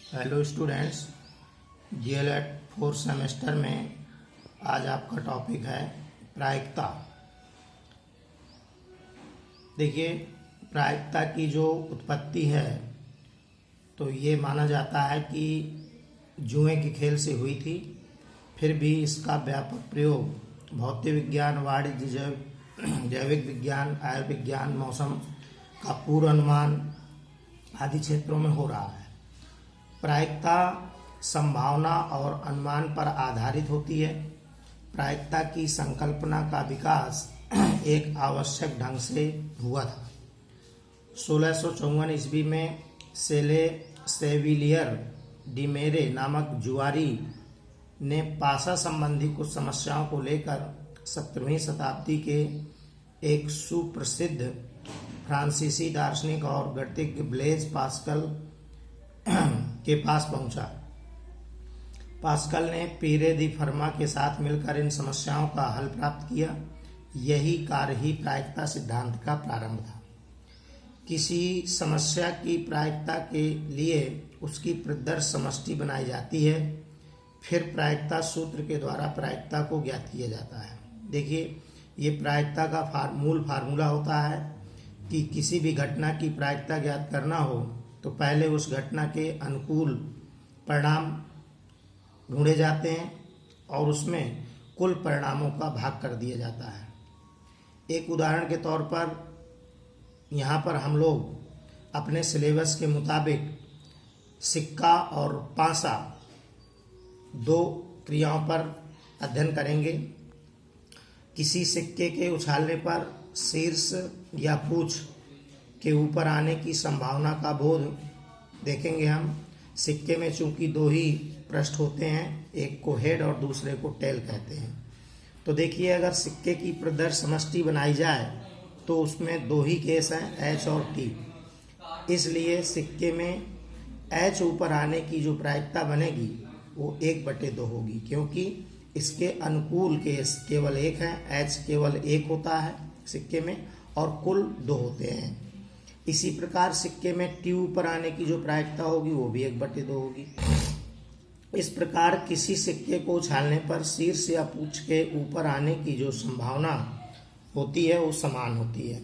Hello students, DElEd fourth semester में आज आपका टॉपिक है प्रायिकता। देखिए, प्रायिकता की जो उत्पत्ति है तो ये माना जाता है कि जुए के खेल से हुई थी। फिर भी इसका व्यापक प्रयोग भौतिक विज्ञान, वाणिज्य, जैविक विज्ञान, आयुर्विज्ञान, मौसम का पूर्वानुमान आदि क्षेत्रों में हो रहा है। प्रायिकता संभावना और अनुमान पर आधारित होती है। प्रायिकता की संकल्पना का विकास एक आवश्यक ढंग से हुआ था। 1654 ईस्वी में सेले सेविलियर डिमेरे नामक जुआरी ने पासा संबंधी कुछ समस्याओं को लेकर 17वीं शताब्दी के एक सुप्रसिद्ध फ्रांसीसी दार्शनिक और गणितज्ञ ब्लेज पास्कल के पास पहुंचा। पास्कल ने पीरे दी फर्मा के साथ मिलकर इन समस्याओं का हल प्राप्त किया। यही कार्य ही प्रायिकता सिद्धांत का प्रारंभ था। किसी समस्या की प्रायिकता के लिए उसकी प्रदर्श समष्टि बनाई जाती है, फिर प्रायिकता सूत्र के द्वारा प्रायिकता को ज्ञात किया जाता है। देखिए, ये प्रायिकता का मूल फार्मूला होता है कि किसी भी घटना की प्रायिकता ज्ञात करना हो तो पहले उस घटना के अनुकूल परिणाम ढूंढे जाते हैं और उसमें कुल परिणामों का भाग कर दिया जाता है। एक उदाहरण के तौर पर यहाँ पर हम लोग अपने सिलेबस के मुताबिक सिक्का और पासा दो क्रियाओं पर अध्ययन करेंगे। किसी सिक्के के उछालने पर शीर्ष या पूंछ के ऊपर आने की संभावना का बोध देखेंगे हम। सिक्के में चूंकि दो ही पृष्ठ होते हैं, एक को हेड और दूसरे को टेल कहते हैं। तो देखिए, अगर सिक्के की प्रदर्श समष्टि बनाई जाए तो उसमें दो ही केस हैं, एच और टी। इसलिए सिक्के में एच ऊपर आने की जो प्रायिकता बनेगी वो 1/2 होगी, क्योंकि इसके अनुकूल केस केवल एक है। एच केवल एक होता है सिक्के में और कुल 2 होते हैं। इसी प्रकार सिक्के में टी ऊपर आने की जो प्रायिकता होगी वो भी 1/2 होगी। इस प्रकार किसी सिक्के को उछालने पर शीर्ष या पूंछ के ऊपर आने की जो संभावना होती है वो समान होती है।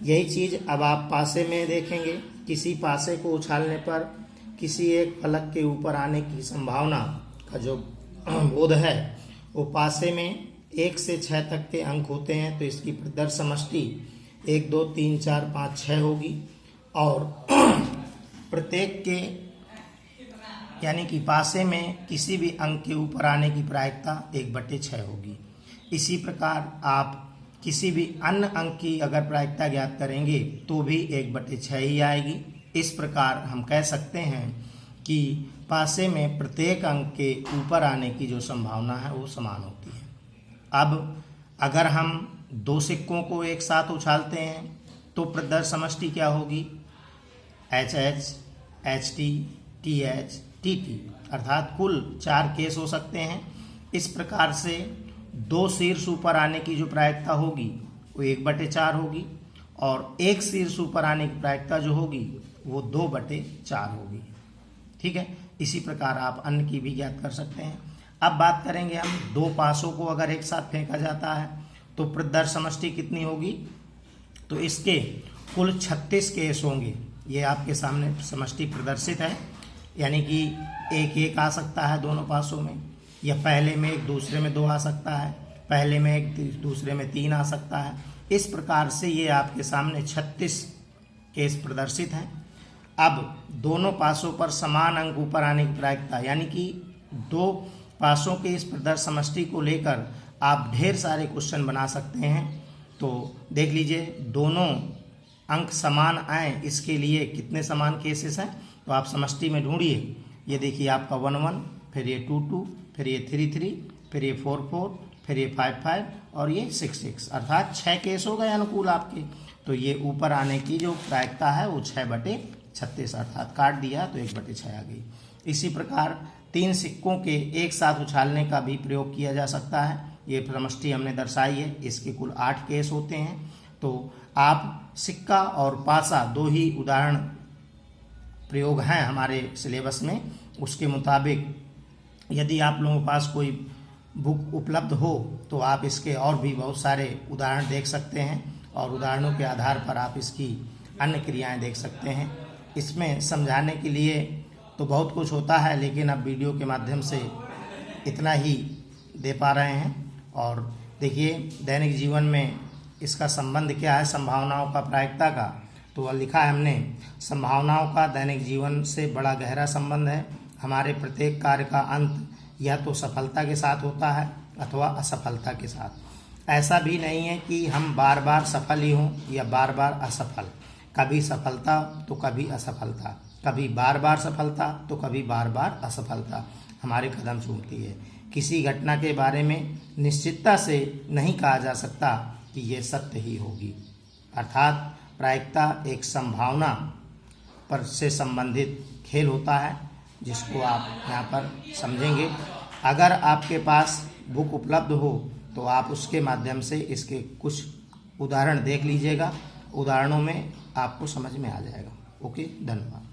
यही चीज अब आप पासे में देखेंगे। किसी पासे को उछालने पर किसी एक फलक के ऊपर आने की संभावना का जो बोध है वो पासे में 1 से 6 तक के अंक होते हैं। तो इसकी प्रदर्श समष्टि 1 2 3 4 5 6 होगी और प्रत्येक के यानी कि पासे में किसी भी अंक के ऊपर आने की प्रायिकता 1/6 होगी। इसी प्रकार आप किसी भी अन्य अंक की अगर प्रायिकता ज्ञात करेंगे तो भी 1/6 ही आएगी। इस प्रकार हम कह सकते हैं कि पासे में प्रत्येक अंक के ऊपर आने की जो संभावना है वो समान होती है। अब अगर हम दो सिक्कों को एक साथ उछालते हैं तो प्रदर्श समष्टि क्या होगी? HH, HT, TH, TT, अर्थात कुल 4 केस हो सकते हैं। इस प्रकार से दो शीर्ष ऊपर आने की जो प्रायिकता होगी वो 1/4 होगी और एक शीर्ष ऊपर आने की प्रायिकता जो होगी वो 2/4 होगी। ठीक है, इसी प्रकार आप अन्य की भी ज्ञात कर सकते हैं। अब बात करेंगे हम दो पासों को अगर एक साथ फेंका जाता है तो प्रदर्श समष्टि कितनी होगी? तो इसके कुल 36 केस होंगे। ये आपके सामने समष्टि प्रदर्शित है, यानी कि एक आ सकता है दोनों पासों में, या पहले में एक दूसरे में 2 आ सकता है, पहले में एक दूसरे में 3 आ सकता है। इस प्रकार से ये आपके सामने 36 केस प्रदर्शित हैं। अब दोनों पासों पर समान अंक ऊपर आने की प्रायिकता, यानी कि दो पासों के इस प्रदर्श समष्टि को लेकर आप ढेर सारे क्वेश्चन बना सकते हैं। तो देख लीजिए, दोनों अंक समान आए इसके लिए कितने समान केसेस हैं तो आप समष्टि में ढूंढिए। ये देखिए आपका 1 1, फिर ये 2 2, फिर ये 3 3, फिर ये 4 4, फिर ये 5 5 और ये 6 6, अर्थात 6 केस हो गए अनुकूल आपके। तो ये ऊपर आने की जो प्रायिकता है वो 6/36, अर्थात काट दिया तो 1/6 आ गई। इसी प्रकार 3 सिक्कों के एक साथ उछालने का भी प्रयोग किया जा सकता है। ये समष्टि हमने दर्शाई है, इसके कुल 8 केस होते हैं। तो आप सिक्का और पासा दो ही उदाहरण प्रयोग हैं हमारे सिलेबस में, उसके मुताबिक यदि आप लोगों के पास कोई बुक उपलब्ध हो तो आप इसके और भी बहुत सारे उदाहरण देख सकते हैं और उदाहरणों के आधार पर आप इसकी अन्य क्रियाएं देख सकते हैं। इसमें समझाने के लिए तो बहुत कुछ होता है, लेकिन अब वीडियो के माध्यम से इतना ही दे पा रहे हैं। और देखिए दैनिक जीवन में इसका संबंध क्या है, संभावनाओं का प्रायिकता का, तो वह लिखा है हमने, संभावनाओं का दैनिक जीवन से बड़ा गहरा संबंध है। हमारे प्रत्येक कार्य का अंत या तो सफलता के साथ होता है अथवा असफलता के साथ। ऐसा भी नहीं है कि हम बार बार सफल ही हों या बार बार असफल, कभी सफलता तो कभी असफलता, कभी बार बार सफलता तो कभी बार बार असफलता हमारे कदम चूमती है। किसी घटना के बारे में निश्चितता से नहीं कहा जा सकता कि ये सत्य ही होगी। अर्थात प्रायिकता एक संभावना पर से संबंधित खेल होता है, जिसको आप यहाँ पर समझेंगे। अगर आपके पास बुक उपलब्ध हो तो आप उसके माध्यम से इसके कुछ उदाहरण देख लीजिएगा, उदाहरणों में आपको समझ में आ जाएगा। ओके, धन्यवाद।